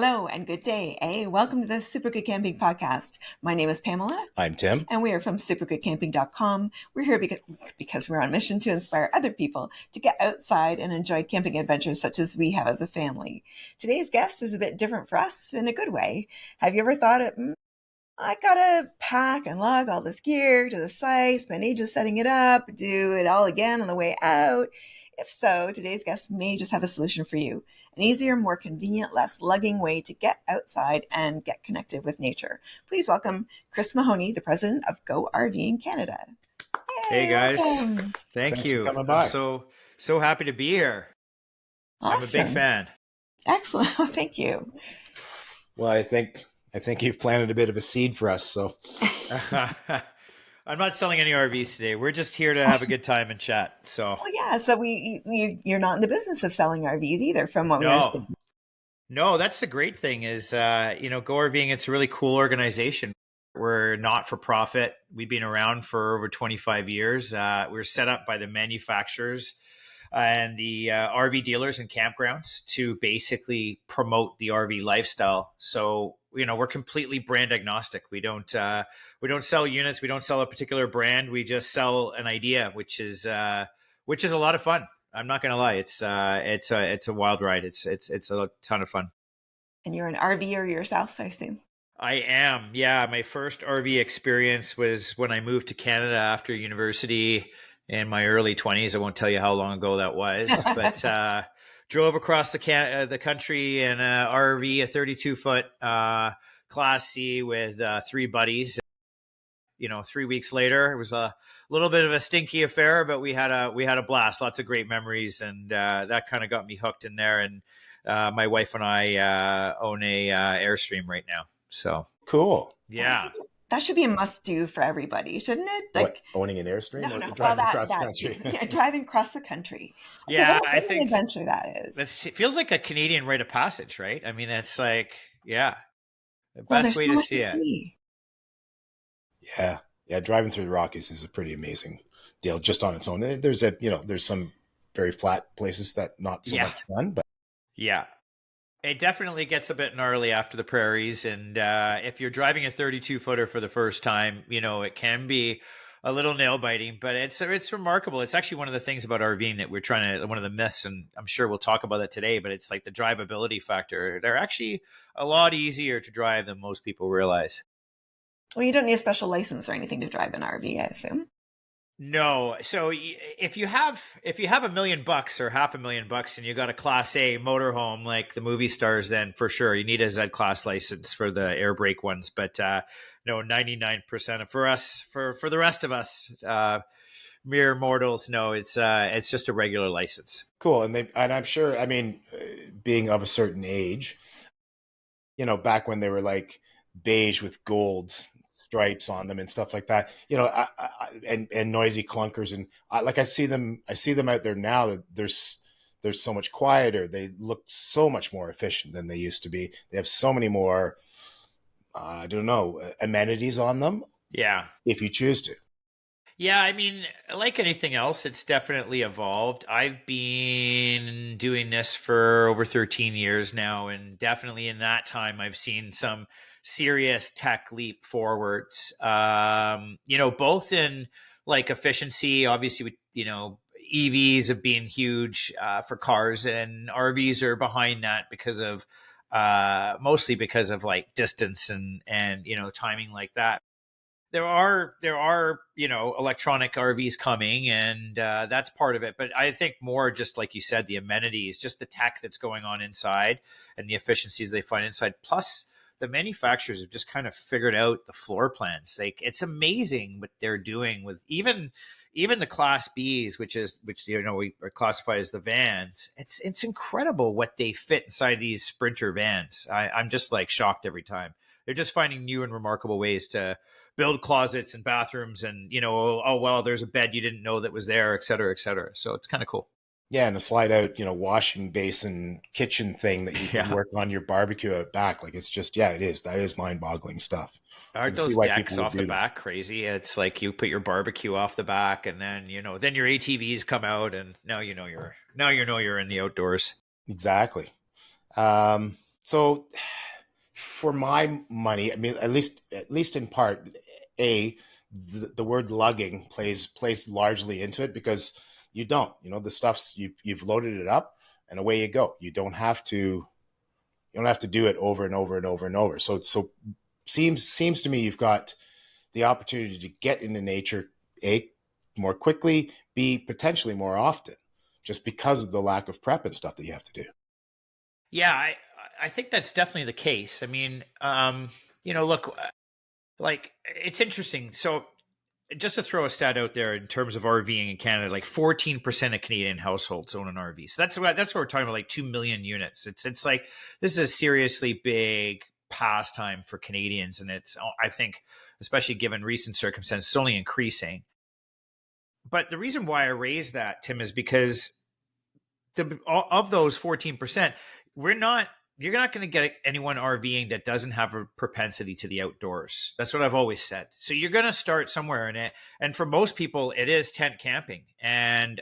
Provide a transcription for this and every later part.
Hello and good day. Welcome to the Super Good Camping Podcast. My name is Pamela. I'm Tim. And we are from supergoodcamping.com. We're here because we're on a mission to inspire other people to get outside and enjoy camping adventures such as we have as a family. Today's guest is a bit different for us in a good way. Have you ever thought I gotta pack and lug all this gear to the site, spend ages setting it up, do it all again on the way out? If so, today's guest may just have a solution for you. An easier, more convenient, less lugging way to get outside and get connected with nature. Please welcome Chris Mahoney, the president of Go RVing Canada. Hey guys, welcome. thank Thanks you. for coming by. I'm so happy to be here. Awesome. I'm a big fan. Excellent. Thank you. Well, I think you've planted a bit of a seed for us. So I'm not selling any RVs today. We're just here to have a good time and chat. So Well, yeah. So you're not in the business of selling RVs either, from what we understand. No, that's the great thing is, Go RVing. It's a really cool organization. We're not for profit. We've been around for over 25 years. We're set up by the manufacturers and the RV dealers and campgrounds to basically promote the RV lifestyle. So, we're completely brand agnostic. We don't sell units. We don't sell a particular brand. We just sell an idea, which is a lot of fun. I'm not going to lie. It's a wild ride. It's a ton of fun. And you're an RVer yourself, I assume. I am. Yeah. My first RV experience was when I moved to Canada after university in my early 20s. I won't tell you how long ago that was, but drove across the country in a RV, a 32-foot Class C with three buddies. 3 weeks later, it was a little bit of a stinky affair, but we had a blast, lots of great memories. And that kind of got me hooked in there. And my wife and I own a Airstream right now. So cool. Yeah. Well, that should be a must-do for everybody, shouldn't it? Like owning an Airstream or driving across the country? Yeah, driving across the country. Okay, Yeah, what I think an adventure that is. it feels like a Canadian rite of passage, right? I mean, it's like, yeah, the Well, best there's way so to much see it. see. Yeah. Driving through the Rockies is a pretty amazing deal just on its own. There's there's some very flat places that not so much fun, but Yeah. It definitely gets a bit gnarly after the prairies. And if you're driving a 32-footer for the first time, it can be a little nail biting, but it's remarkable. It's actually one of the things about RVing that one of the myths, and I'm sure we'll talk about that today, but it's like the drivability factor. They're actually a lot easier to drive than most people realize. Well, you don't need a special license or anything to drive an RV, I assume. No. So if you have $1 million or $500,000 and you got a Class A motorhome like the movie stars, then for sure you need a Z class license for the air brake ones. But no, 99% for us, for the rest of us, mere mortals, no, it's just a regular license. cool. And I'm sure, being of a certain age, back when they were like beige with gold stripes on them and stuff like that, and noisy clunkers, and I see them out there now that they're so much quieter. They look so much more efficient than they used to be. They have so many more amenities on them. Yeah, if you choose to. Yeah, I mean, like anything else, it's definitely evolved. I've been doing this for over 13 years now, and definitely in that time, I've seen some serious tech leap forwards. Both in like efficiency, obviously, with EVs have been huge for cars, and RVs are behind that because of mostly because of like distance and timing like that. There are electronic RVs coming, and that's part of it. But I think more just like you said, the amenities, just the tech that's going on inside, and the efficiencies they find inside. Plus, the manufacturers have just kind of figured out the floor plans. Like, it's amazing what they're doing with even the Class Bs, which we classify as the vans. It's incredible what they fit inside these Sprinter vans. I'm just like shocked every time. They're just finding new and remarkable ways to build closets and bathrooms, and there's a bed you didn't know that was there, et cetera, et cetera. So it's kind of cool. Yeah, and a slide out, washing basin kitchen thing that you can work on your barbecue out back. Like, it's just, it is. That is mind-boggling stuff. Aren't those decks off the back crazy? It's like you put your barbecue off the back, and then then your ATVs come out, and now you're in the outdoors. Exactly. So for my money, I mean, at least in part, the word lugging plays largely into it, because the stuff's you've loaded it up and away you go. You don't have to do it over and over and over and over. So seems to me you've got the opportunity to get into nature, A, more quickly, B, potentially more often, just because of the lack of prep and stuff that you have to do. Yeah, I think that's definitely the case. I mean, look, like it's interesting. So just to throw a stat out there in terms of RVing in Canada, like 14% of Canadian households own an RV. So that's what we're talking about, like 2 million units. It's like this is a seriously big pastime for Canadians, and it's, I think, especially given recent circumstances, it's only increasing. But the reason why I raised that, Tim, is because of those 14%, we're not you're not going to get anyone RVing that doesn't have a propensity to the outdoors. That's what I've always said. So you're going to start somewhere in it. And for most people, it is tent camping. And,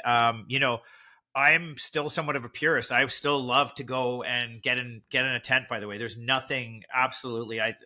I'm still somewhat of a purist. I still love to go and get in a tent, by the way. There's nothing absolutely. I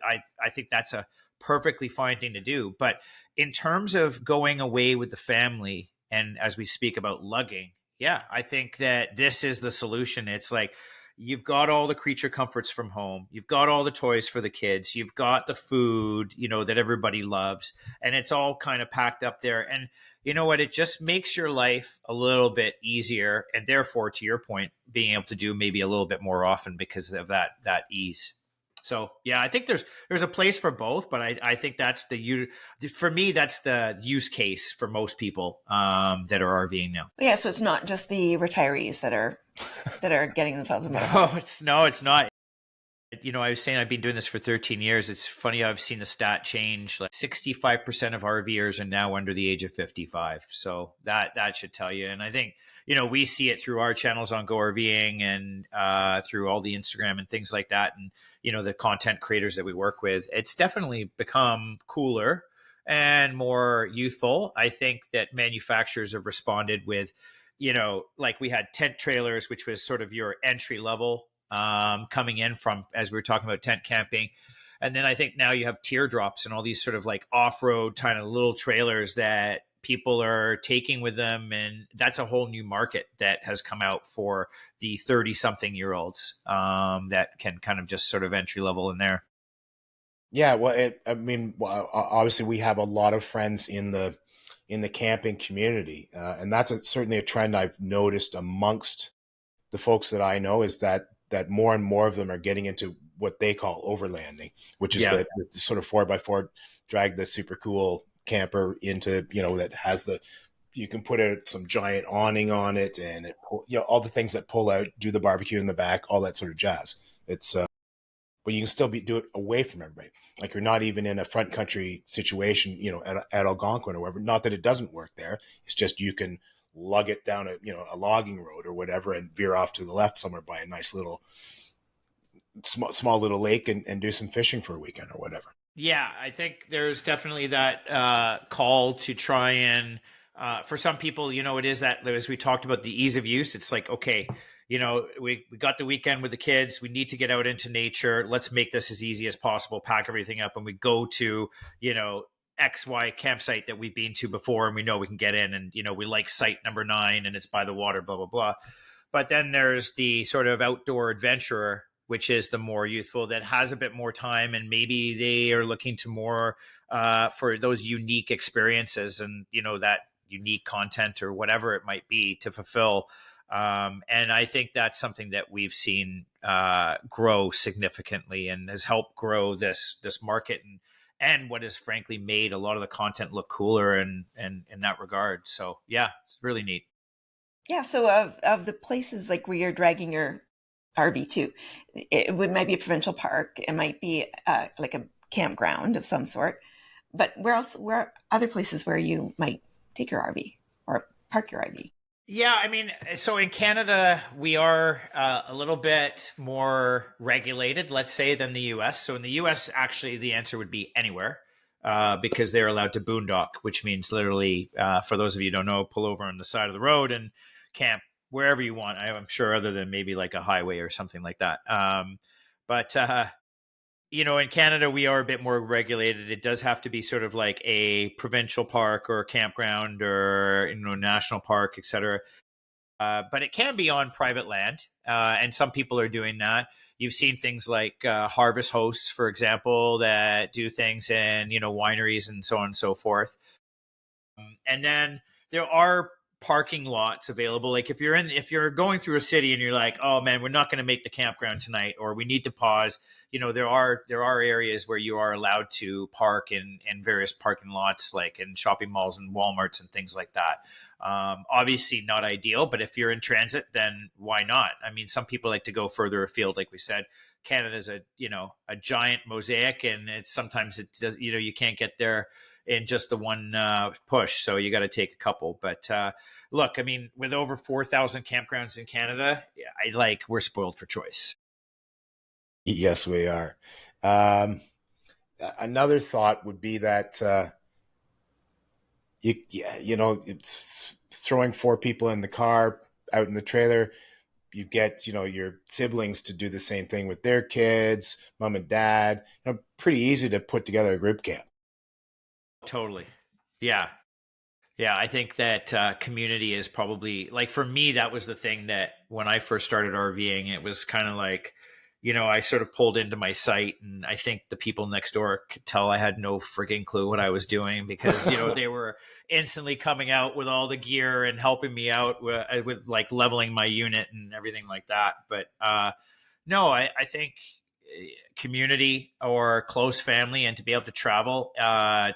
think that's a perfectly fine thing to do. But in terms of going away with the family, and as we speak about lugging, yeah, I think that this is the solution. It's like you've got all the creature comforts from home, you've got all the toys for the kids, you've got the food, that everybody loves, and it's all kind of packed up there. And you know what? It just makes your life a little bit easier, and therefore, to your point, being able to do maybe a little bit more often because of that ease. So yeah, I think there's a place for both, but I think that's for me, that's the use case for most people that are RVing now. Yeah, so it's not just the retirees that are getting themselves a motorhome. No, it's not. I was saying I've been doing this for 13 years. It's funny, I've seen the stat change. Like 65% of RVers are now under the age of 55. So that should tell you. And I think, we see it through our channels on Go RVing and through all the Instagram and things like that. And, the content creators that we work with, it's definitely become cooler and more youthful. I think that manufacturers have responded with, like we had tent trailers, which was sort of your entry level coming in from, as we were talking about, tent camping. And then I think now you have teardrops and all these sort of like off-road kind of little trailers that people are taking with them. And that's a whole new market that has come out for the 30 something year olds that can kind of just sort of entry level in there. Yeah, well, obviously we have a lot of friends in the camping community, and that's certainly a trend I've noticed amongst the folks that I know, is that more and more of them are getting into what they call overlanding, which is the sort of 4x4, drag the super cool camper into, that has you can put some giant awning on it, and all the things that pull out, do the barbecue in the back, all that sort of jazz. It's but you can still do it away from everybody. Like you're not even in a front country situation, at Algonquin or wherever. Not that it doesn't work there. It's just you can lug it down a logging road or whatever and veer off to the left somewhere by a nice little small little lake and do some fishing for a weekend or whatever. Yeah, I think there's definitely that call to try and for some people, it is that, as we talked about, the ease of use. It's like, okay, we got the weekend with the kids. We need to get out into nature. Let's make this as easy as possible. Pack everything up, and we go to XY campsite that we've been to before, and we know we can get in, and we like site number 9, and it's by the water, blah blah blah. But then there's the sort of outdoor adventurer, which is the more youthful, that has a bit more time, and maybe they are looking to more for those unique experiences and that unique content or whatever it might be to fulfill. And I think that's something that we've seen grow significantly and has helped grow this market and what has frankly made a lot of the content look cooler and in that regard. So yeah, it's really neat. Yeah, so of the places like where you're dragging your RV to, might be a provincial park, it might be like a campground of some sort. But where are other places where you might take your RV or park your RV? Yeah, I mean, so in Canada, we are a little bit more regulated, let's say, than the US. So in the US, actually, the answer would be anywhere because they're allowed to boondock, which means literally, for those of you who don't know, pull over on the side of the road and camp wherever you want. I'm sure, other than maybe like a highway or something like that. But in Canada, we are a bit more regulated. It does have to be sort of like a provincial park or a campground or national park, etc. But it can be on private land, and some people are doing that. You've seen things like harvest hosts, for example, that do things in wineries and so on and so forth. And then there are parking lots available. Like if you're going through a city and you're like, oh man, we're not going to make the campground tonight, or we need to pause. There are areas where you are allowed to park in various parking lots, like in shopping malls and Walmarts and things like that. Obviously not ideal, but if you're in transit, then why not? I mean, some people like to go further afield. Like we said, Canada's a giant mosaic, and sometimes it does, you can't get there in just the one push. So you got to take a couple. But look, I mean, with over 4,000 campgrounds in Canada, we're spoiled for choice. Yes, we are. Another thought would be that it's throwing 4 people in the car out in the trailer. You get your siblings to do the same thing with their kids, mom and dad. Pretty easy to put together a group camp. Totally. Yeah. Yeah. I think that community is probably, like, for me, that was the thing that when I first started RVing, it was kind of like, I sort of pulled into my site, and I think the people next door could tell I had no freaking clue what I was doing, because, they were instantly coming out with all the gear and helping me out with like leveling my unit and everything like that. But no, I think community or close family, and to be able to travel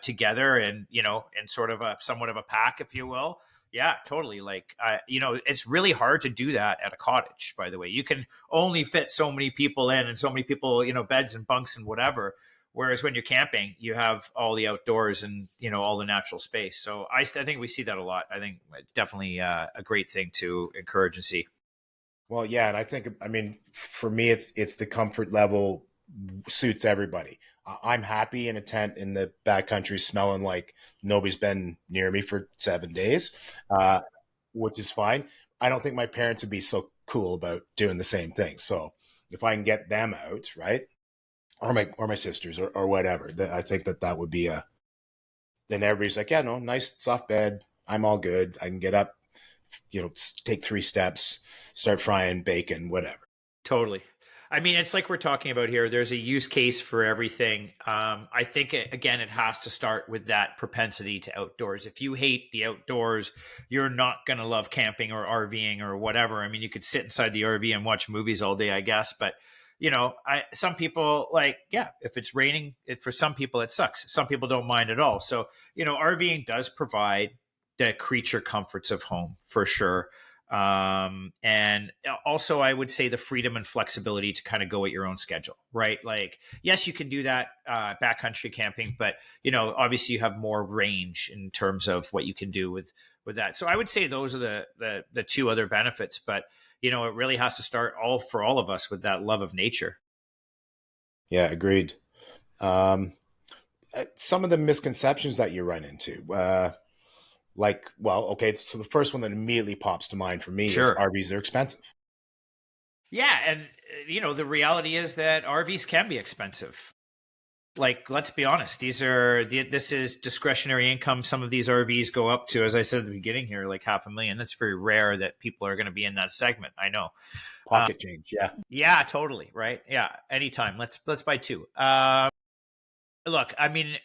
together, and and sort of somewhat of a pack, if you will. Yeah, totally. Like it's really hard to do that at a cottage, by the way. You can only fit so many people in, and so many people, beds and bunks and whatever. Whereas when you're camping, you have all the outdoors and all the natural space. So I think we see that a lot. I think it's definitely a great thing to encourage and see. Well, yeah, and I mean, for me, it's the comfort level suits everybody. I'm happy in a tent in the backcountry, smelling like nobody's been near me for 7 days, which is fine. I don't think my parents would be so cool about doing the same thing. So if I can get them out, right, or my sisters or whatever, I think that would be a. Then everybody's like, yeah, no, nice soft bed. I'm all good. I can get up, take 3 steps, start frying bacon, whatever. Totally. I mean, it's like we're talking about here. There's a use case for everything. I think, again, it has to start with that propensity to outdoors. If you hate the outdoors, you're not going to love camping or RVing or whatever. I mean, you could sit inside the RV and watch movies all day, I guess. But, some people if it's raining, for some people it sucks. Some people don't mind at all. So, RVing does provide the creature comforts of home for sure. And also I would say the freedom and flexibility to kind of go at your own schedule, right? Like, yes, you can do that backcountry camping, but obviously you have more range in terms of what you can do with that. So I would say those are the 2 other benefits, but it really has to start for all of us with that love of nature. Yeah, agreed. Some of the misconceptions that you run into, okay, so the first one that immediately pops to mind for me is RVs are expensive. Yeah, and the reality is that RVs can be expensive. Like, let's be honest, this is discretionary income. Some of these RVs go up to, as I said at the beginning here, like $500,000. That's very rare that people are going to be in that segment. I know. Pocket change, yeah. Yeah, totally, right? Yeah, anytime. Let's buy 2. Look, I mean,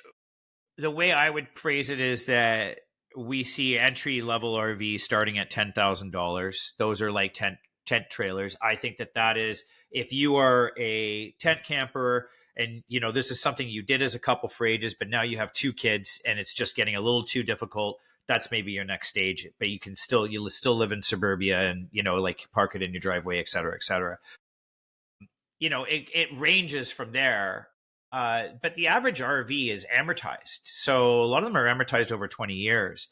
the way I would phrase it is that we see entry level RVs starting at $10,000. Those are like tent trailers. I think that is, if you are a tent camper and this is something you did as a couple for ages, but now you have 2 kids and it's just getting a little too difficult, that's maybe your next stage. But you'll still live in suburbia and like park it in your driveway, et cetera, et cetera. It ranges from there. But the average RV is amortized. So a lot of them are amortized over 20 years,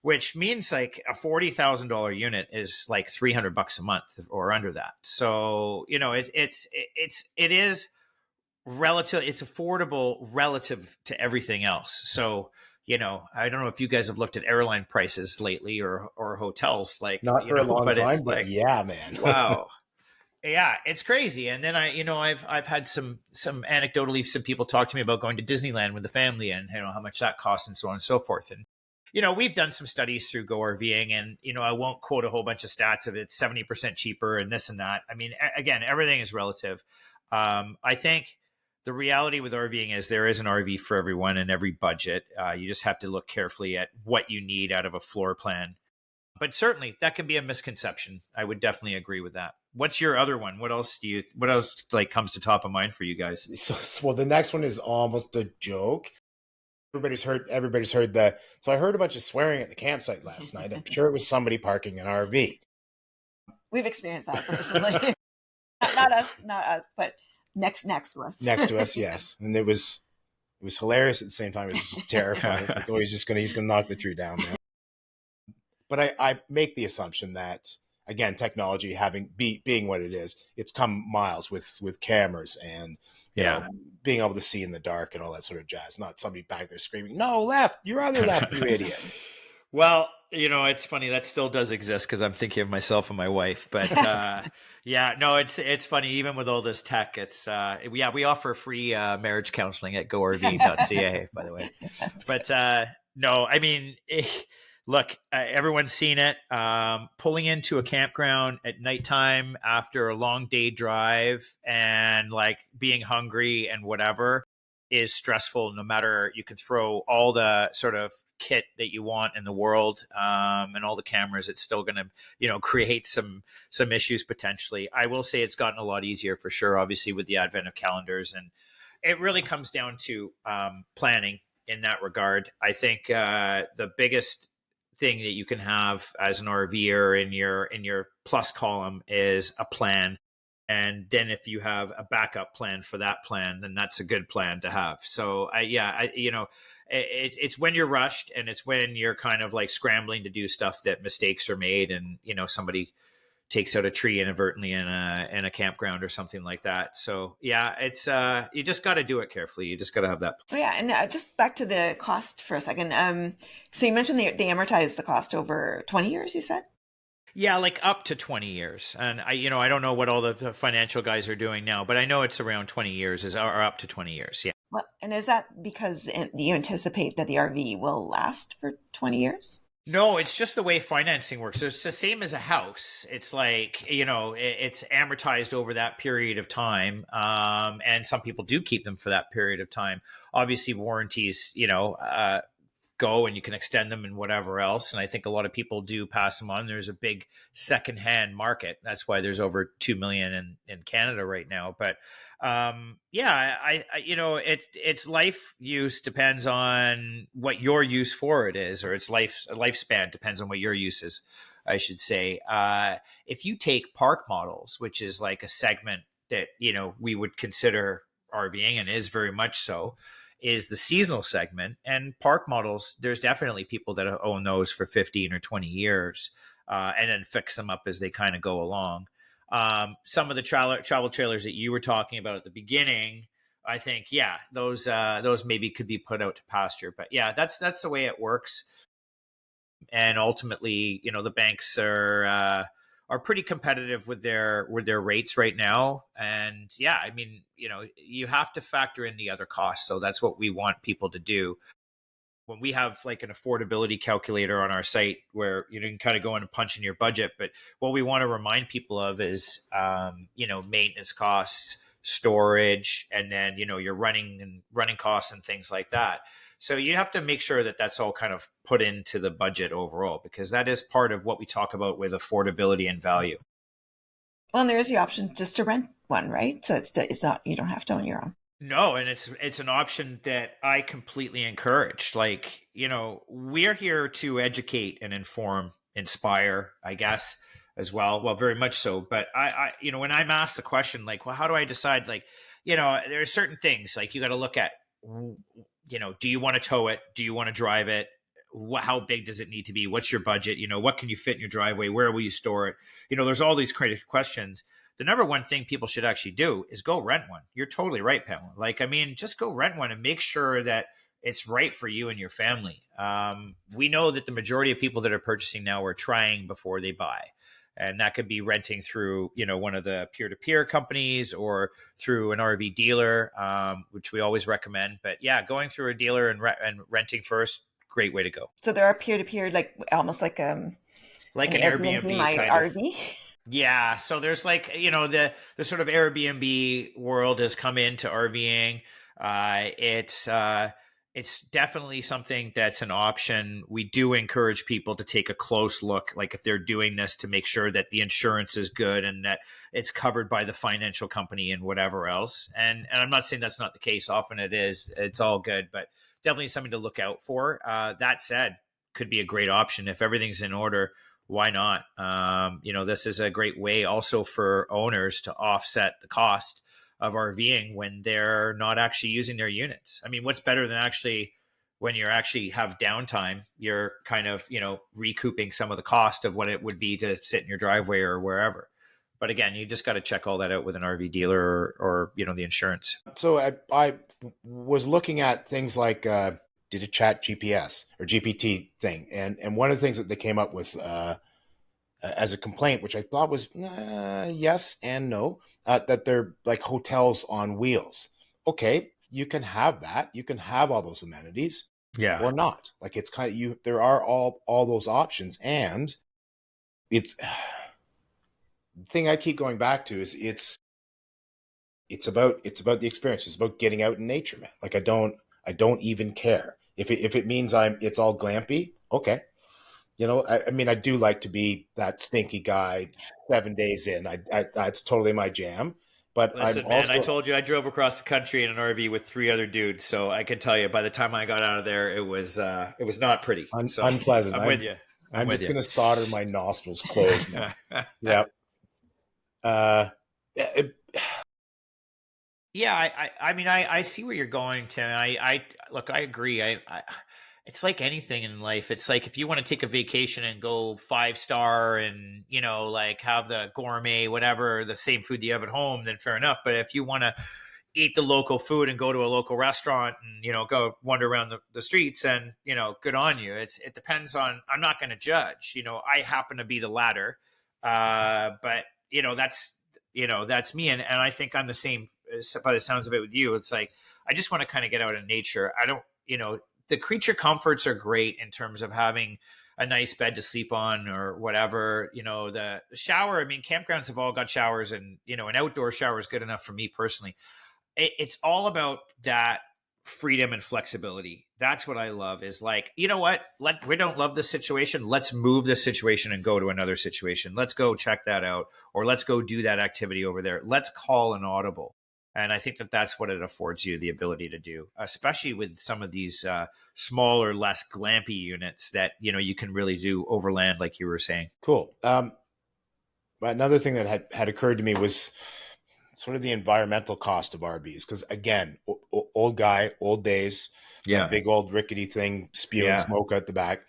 which means like a $40,000 unit is like $300 a month or under that. So, it is relative. It's affordable relative to everything else. So, I don't know if you guys have looked at airline prices lately or hotels, like, not for a long time, it's but like, yeah, man. Wow. Yeah, it's crazy. And then I've had some anecdotally some people talk to me about going to Disneyland with the family and how much that costs and so on and so forth. And we've done some studies through Go RVing, and I won't quote a whole bunch of stats of it's 70% cheaper and this and that. I mean, again, everything is relative. I think the reality with RVing is there is an RV for everyone and every budget. You just have to look carefully at what you need out of a floor plan. But certainly that can be a misconception. I would definitely agree with that. What's your other one? What else like comes to top of mind for you guys? Well, the next one is almost a joke. Everybody's heard that. So I heard a bunch of swearing at the campsite last night. I'm sure it was somebody parking an RV. We've experienced that personally. not us, but next to us. Next to us, yes. And it was hilarious at the same time. It was just terrifying. Like, oh, he's gonna knock the tree down now. But I make the assumption that, again, technology being what it is, it's come miles with cameras and being able to see in the dark and all that sort of jazz. Not somebody back there screaming, "No, left, your other left, you idiot." Well, it's funny that still does exist because I'm thinking of myself and my wife. But yeah, no, it's funny. Even with all this tech, it's we offer free marriage counseling at gorv.ca, by the way. But no, I mean, look, everyone's seen it. Pulling into a campground at nighttime after a long day drive and like being hungry and whatever is stressful. No matter, you can throw all the sort of kit that you want in the world and all the cameras, it's still going to create some issues potentially. I will say it's gotten a lot easier for sure, obviously with the advent of calendars, and it really comes down to planning in that regard. I think the biggest thing that you can have as an RVer in your plus column is a plan. And then if you have a backup plan for that plan, then that's a good plan to have. So it's when you're rushed and it's when you're kind of like scrambling to do stuff that mistakes are made, and somebody takes out a tree inadvertently in a campground or something like that. So yeah, it's you just got to do it carefully. You just got to have that. Oh, yeah, and just back to the cost for a second. So you mentioned they amortize the cost over 20 years. You said. Yeah, like up to 20 years. And I don't know what all the financial guys are doing now, but I know it's around 20 years or up to 20 years. Yeah. Well, and is that because you anticipate that the RV will last for 20 years? No, it's just the way financing works. So it's the same as a house. It's like, it's amortized over that period of time. And some people do keep them for that period of time. Obviously, warranties, go and you can extend them and whatever else. And I think a lot of people do pass them on. There's a big secondhand market. That's why there's over 2 million in Canada right now. But it's life use depends on what your use for it is, or its lifespan depends on what your use is, I should say. If you take park models, which is like a segment that, we would consider RVing and is very much so, is the seasonal segment. And park models, there's definitely people that own those for 15 or 20 years and then fix them up as they kind of go along. Some of the travel trailers that you were talking about at the beginning, I think, yeah, those maybe could be put out to pasture. But yeah, that's the way it works. And ultimately, the banks are pretty competitive with their rates right now. And yeah, I mean, you have to factor in the other costs. So that's what we want people to do. When we have like an affordability calculator on our site where you can kind of go in and punch in your budget, but what we want to remind people of is, maintenance costs, storage, and then, your running costs and things like that. So you have to make sure that that's all kind of put into the budget overall, because that is part of what we talk about with affordability and value. Well, and there is the option just to rent one, right? So it's not, you don't have to own your own. No, and it's an option that I completely encourage. Like, we're here to educate and inform, inspire, I guess, as well. Well, very much so. But I when I'm asked the question, like, well, how do I decide? Like, there are certain things like you got to look at. Do you want to tow it? Do you want to drive it? How big does it need to be? What's your budget? What can you fit in your driveway? Where will you store it? There's all these critical questions. The number one thing people should actually do is go rent one. You're totally right, Pamela. Like, I mean, just go rent one and make sure that it's right for you and your family. We know that the majority of people that are purchasing now are trying before they buy. And that could be renting through, one of the peer-to-peer companies or through an RV dealer, which we always recommend. But yeah, going through a dealer and renting first, great way to go. So there are peer-to-peer, like almost like an Like an Airbnb, Airbnb my kind of. RV. Yeah, so there's like, the sort of Airbnb world has come into RVing. It's definitely something that's an option. We do encourage people to take a close look, like if they're doing this, to make sure that the insurance is good and that it's covered by the financial company and whatever else. And I'm not saying that's not the case. Often it is. It's all good, but definitely something to look out for. That said, could be a great option if everything's in order. Why not? This is a great way also for owners to offset the cost of RVing when they're not actually using their units. I mean, what's better than actually when you actually have downtime, you're kind of, recouping some of the cost of what it would be to sit in your driveway or wherever. But again, you just got to check all that out with an RV dealer or the insurance. So I was looking at things like did a chat GPS or GPT thing, and one of the things that they came up with as a complaint, which I thought was yes and no, that they're like hotels on wheels. Okay, you can have that, you can have all those amenities, Yeah. or not. Like it's kind of you. There are all those options, and it's the thing I keep going back to is it's about the experience. It's about getting out in nature, man. Like I don't even care if it means it's all glampy. Okay, I mean, I do like to be that stinky guy 7 days in. That's totally my jam. But I'm Listen, man, I also told you I drove across the country in an RV with 3 other dudes, so I can tell you by the time I got out of there, it was not pretty. So unpleasant. I'm with you. I'm I'm with just you. gonna solder my nostrils closed now. Yep. It, Yeah, I mean, I see where you're going, Tim. I look, I agree. It's like anything in life. It's like if you want to take a vacation and go 5-star and like have the gourmet, whatever, the same food you have at home, then fair enough. But if you want to eat the local food and go to a local restaurant and go wander around the streets, and good on you. It depends on. I'm not going to judge. I happen to be the latter, but that's me, and I think I'm the same by the sounds of it with you. It's like I just want to kind of get out in nature. I don't, the creature comforts are great in terms of having a nice bed to sleep on or whatever. The shower. I mean, campgrounds have all got showers, and an outdoor shower is good enough for me personally. It's all about that freedom and flexibility. That's what I love, is like, what? We don't love this situation. Let's move this situation and go to another situation. Let's go check that out, or let's go do that activity over there. Let's call an audible. And I think that that's what it affords you the ability to do, especially with some of these smaller, less glampy units that, you can really do overland, like you were saying. cool. Another thing that had occurred to me was sort of the environmental cost of RVs. Because again, old guy, old days, Yeah. that big old rickety thing spewing smoke out the back,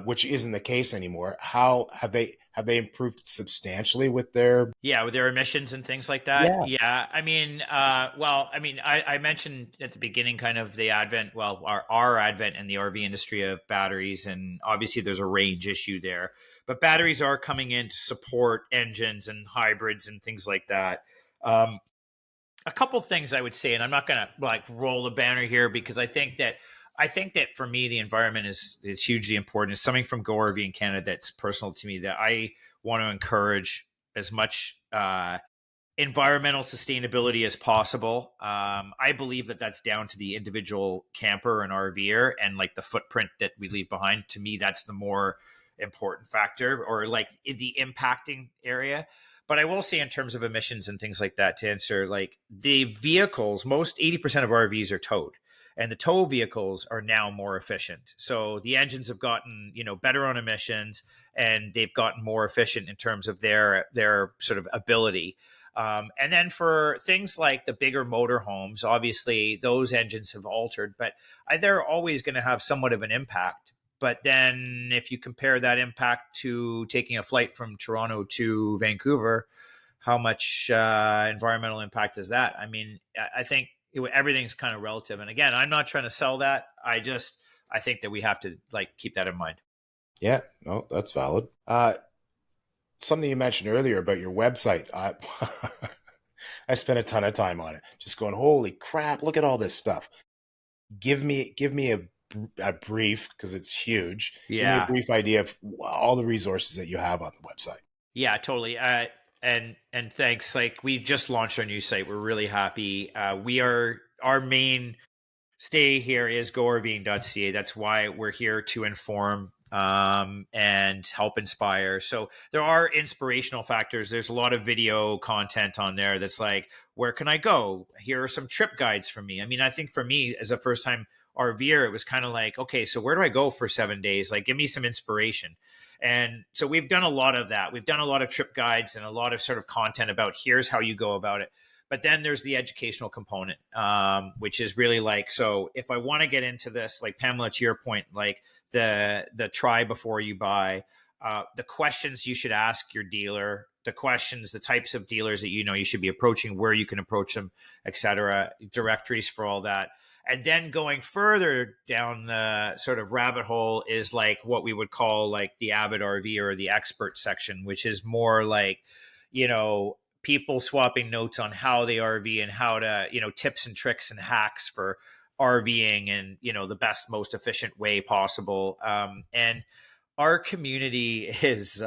which isn't the case anymore. How have they improved substantially with their with their emissions and things like that? Yeah. I mean, I mentioned at the beginning kind of the advent, our advent in the RV industry of batteries, and obviously there's a range issue there, but batteries are coming in to support engines and hybrids and things like that. A couple things I would say, and I'm not going to like roll the banner here, because I think that for me the environment is hugely important. It's something from Go RV in Canada that's personal to me, that I want to encourage as much environmental sustainability as possible. I believe that that's down to the individual camper and RVer, and like the footprint that we leave behind. To me, that's the more important factor, or like the impacting area. But I will say, in terms of emissions and things like that, to answer, like the vehicles, most 80% of RVs are towed, and the tow vehicles are now more efficient. So the engines have gotten, better on emissions, and they've gotten more efficient in terms of their sort of ability. And then for things like the bigger motorhomes, obviously those engines have altered, but they're always going to have somewhat of an impact. But then if you compare that impact to taking a flight from Toronto to Vancouver, how much environmental impact is that? I mean, I think everything's kind of relative. And again, I'm not trying to sell that. I think that we have to like keep that in mind. Yeah, no, that's valid. something you mentioned earlier about your website. I spent a ton of time on it, just going, holy crap, look at all this stuff. Give me a brief, because it's huge. Give me a Yeah. brief idea of all the resources that you have on the website. Yeah, totally. And thanks. Like, we just launched our new site. We're really happy. We are our main stay here is GoRVing.ca. That's why we're here, to inform and help inspire. So there are inspirational factors. There's a lot of video content on there that's like, where can I go? Here are some trip guides from me. I mean, I think for me as a first time RVer, it was kind of like, okay, so where do I go for 7 days? Like, give me some inspiration. And so we've done a lot of that. We've done a lot of trip guides and a lot of sort of content about here's how you go about it. But then there's the educational component, which is really like, so if I want to get into this, like Pamela, to your point, like the try before you buy, the questions you should ask your dealer, the questions, the types of dealers that you should be approaching, where you can approach them, etc., directories for all that. And then going further down the sort of rabbit hole is like what we would call like the avid RV or the expert section, which is more like, people swapping notes on how they RV and how to, tips and tricks and hacks for RVing and, the best, most efficient way possible. And our community is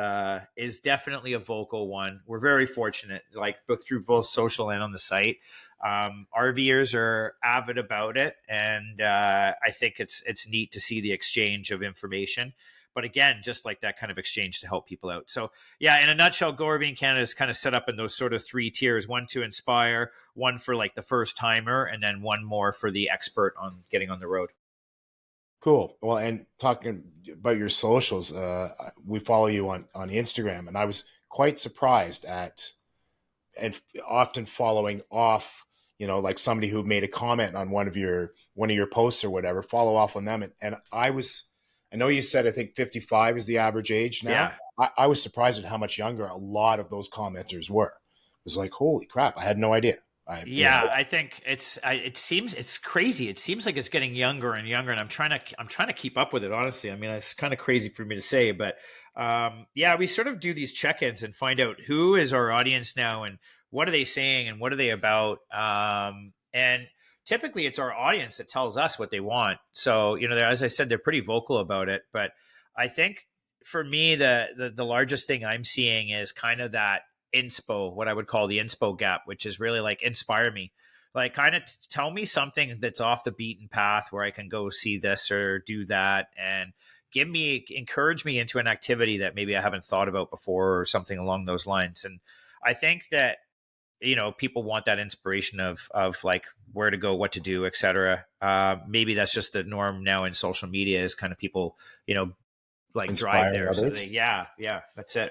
definitely a vocal one. We're very fortunate, like both through both social and on the site. RVers are avid about it, and I think it's neat to see the exchange of information. But again, just like that kind of exchange to help people out. So yeah, in a nutshell, Go RVing Canada is kind of set up in those sort of 3 tiers: one to inspire, one for like the first timer, and then one more for the expert on getting on the road. Cool. Well, and talking about your socials, we follow you on Instagram, and I was quite surprised at, and often following off, like somebody who made a comment on one of your posts or whatever, follow off on them. And I know you said, I think 55 is the average age now. Yeah. I was surprised at how much younger a lot of those commenters were. It was like, holy crap, I had no idea. I think it seems it's crazy. It seems like it's getting younger and younger, and I'm trying to keep up with it. Honestly, I mean, it's kind of crazy for me to say, but we sort of do these check-ins and find out who is our audience now and what are they saying and what are they about. And typically, it's our audience that tells us what they want. So as I said, they're pretty vocal about it. But I think for me, the largest thing I'm seeing is kind of that inspo, what I would call the inspo gap, which is really like, inspire me, like kind of tell me something that's off the beaten path where I can go see this or do that, and encourage me into an activity that maybe I haven't thought about before or something along those lines. And I think that people want that inspiration of like where to go, what to do, etc. Maybe that's just the norm now in social media, is kind of people like drive there. So that's it.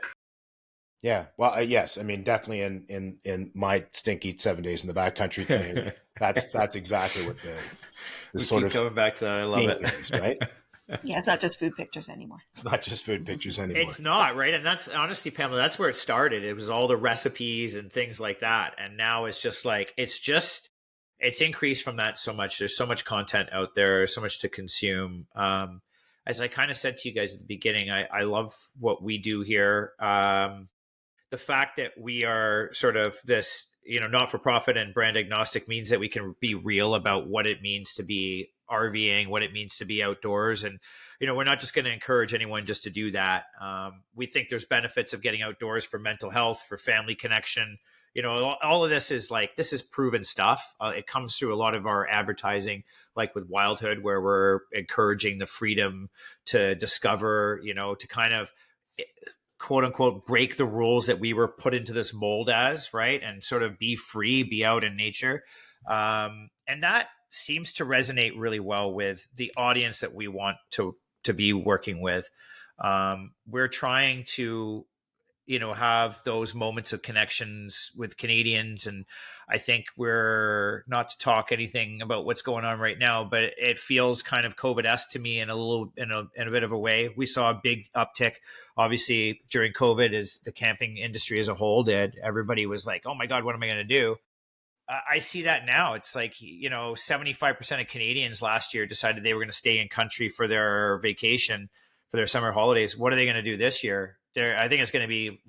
Yeah. Well, yes. I mean, definitely in my stinky 7 days in the backcountry community, that's exactly what the sort of coming back to that. I love it. Is, right? Yeah, it's not just food pictures anymore. It's not just food pictures anymore. It's not, right? And that's honestly, Pamela, that's where it started. It was all the recipes and things like that. And now it's just like, it's increased from that so much. There's so much content out there, so much to consume. As I kind of said to you guys at the beginning, I love what we do here. The fact that we are sort of this, not-for-profit and brand agnostic means that we can be real about what it means to be RVing, what it means to be outdoors. And, we're not just going to encourage anyone just to do that. We think there's benefits of getting outdoors for mental health, for family connection. All of this is proven stuff. It comes through a lot of our advertising, like with Wildhood, where we're encouraging the freedom to discover, to kind of quote unquote break the rules that we were put into this mold as, right? And sort of be free, be out in nature. And that seems to resonate really well with the audience that we want to be working with. We're trying to, have those moments of connections with Canadians. And I think we're not to talk anything about what's going on right now, but it feels kind of COVID-esque to me in a bit of a way. We saw a big uptick, obviously, during COVID, as the camping industry as a whole did. Everybody was like, oh my God, what am I going to do? I see that now. It's like, 75% of Canadians last year decided they were going to stay in country for their vacation, for their summer holidays. What are they going to do this year? I think it's going to be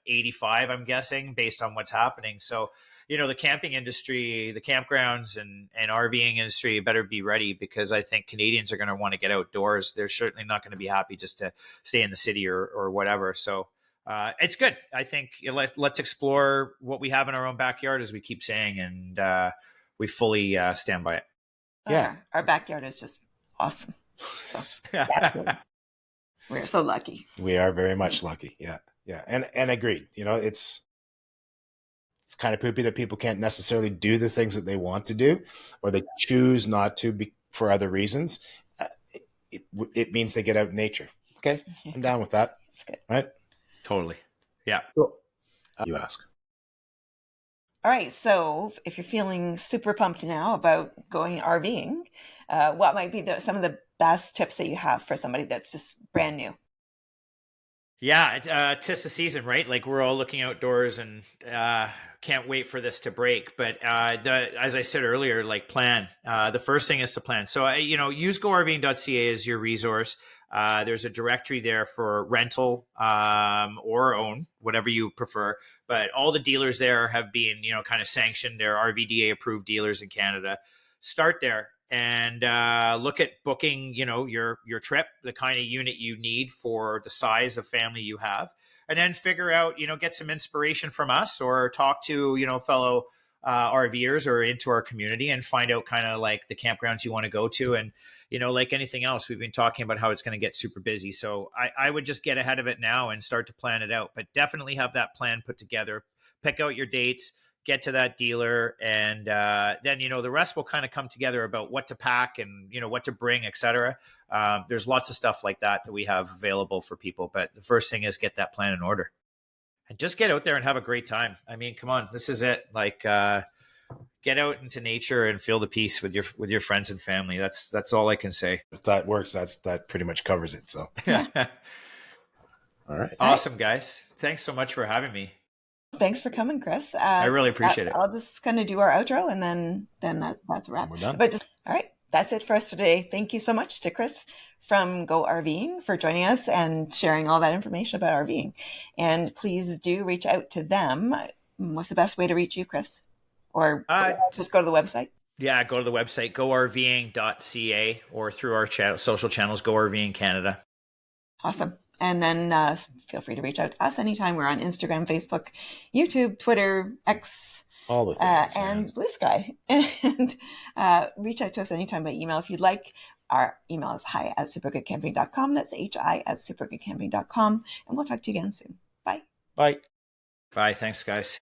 85, I'm guessing, based on what's happening. So, the camping industry, the campgrounds and RVing industry better be ready, because I think Canadians are going to want to get outdoors. They're certainly not going to be happy just to stay in the city or whatever. So it's good. I think let's explore what we have in our own backyard, as we keep saying, and we fully stand by it. Yeah. Our backyard is just awesome. So, we're so lucky. We are very much lucky. Yeah. Yeah. And agreed. It's kind of poopy that people can't necessarily do the things that they want to do, or they choose not to for other reasons. It means they get out in nature. Okay. I'm down with that. That's good. Right. Totally. Yeah. Cool. You ask. All right. So if you're feeling super pumped now about going RVing, what might be some of the best tips that you have for somebody that's just brand new? Yeah, 'tis the season, right? Like, we're all looking outdoors and can't wait for this to break. But as I said earlier, like, plan. The first thing is to plan. So, use GoRVing.ca as your resource. There's a directory there for rental or own, whatever you prefer. But all the dealers there have been, kind of sanctioned. They're RVDA approved dealers in Canada. Start there and look at booking, your trip, the kind of unit you need for the size of family you have, and then figure out, get some inspiration from us, or talk to, fellow RVers or into our community, and find out kind of like the campgrounds you want to go to. And, like anything else, we've been talking about how it's going to get super busy. So I would just get ahead of it now and start to plan it out, but definitely have that plan put together, pick out your dates, get to that dealer, and then the rest will kind of come together about what to pack and what to bring, etc. There's lots of stuff like that we have available for people, but the first thing is get that plan in order and just get out there and have a great time. I mean, come on, this is it. Like, get out into nature and feel the peace with your friends and family. That's all I can say. If that works, that pretty much covers it. So all right, awesome, guys. Thanks so much for having me. Thanks for coming, Chris. I really appreciate it. I'll just kind of do our outro, and then that's a wrap. We're done. But all right, that's it for us for today. Thank you so much to Chris from Go RVing for joining us and sharing all that information about RVing. And please do reach out to them. What's the best way to reach you, Chris? Or just go to the website? Yeah, go to the website, gorving.ca, or through our social channels, Go RVing Canada. Awesome. And then feel free to reach out to us anytime. We're on Instagram, Facebook, YouTube, Twitter, X, all the things, and Blue Sky. And reach out to us anytime by email if you'd like. Our email is hi@supergoodcamping.com. That's hi@supergoodcamping.com. And we'll talk to you again soon. Bye. Bye. Bye. Thanks, guys.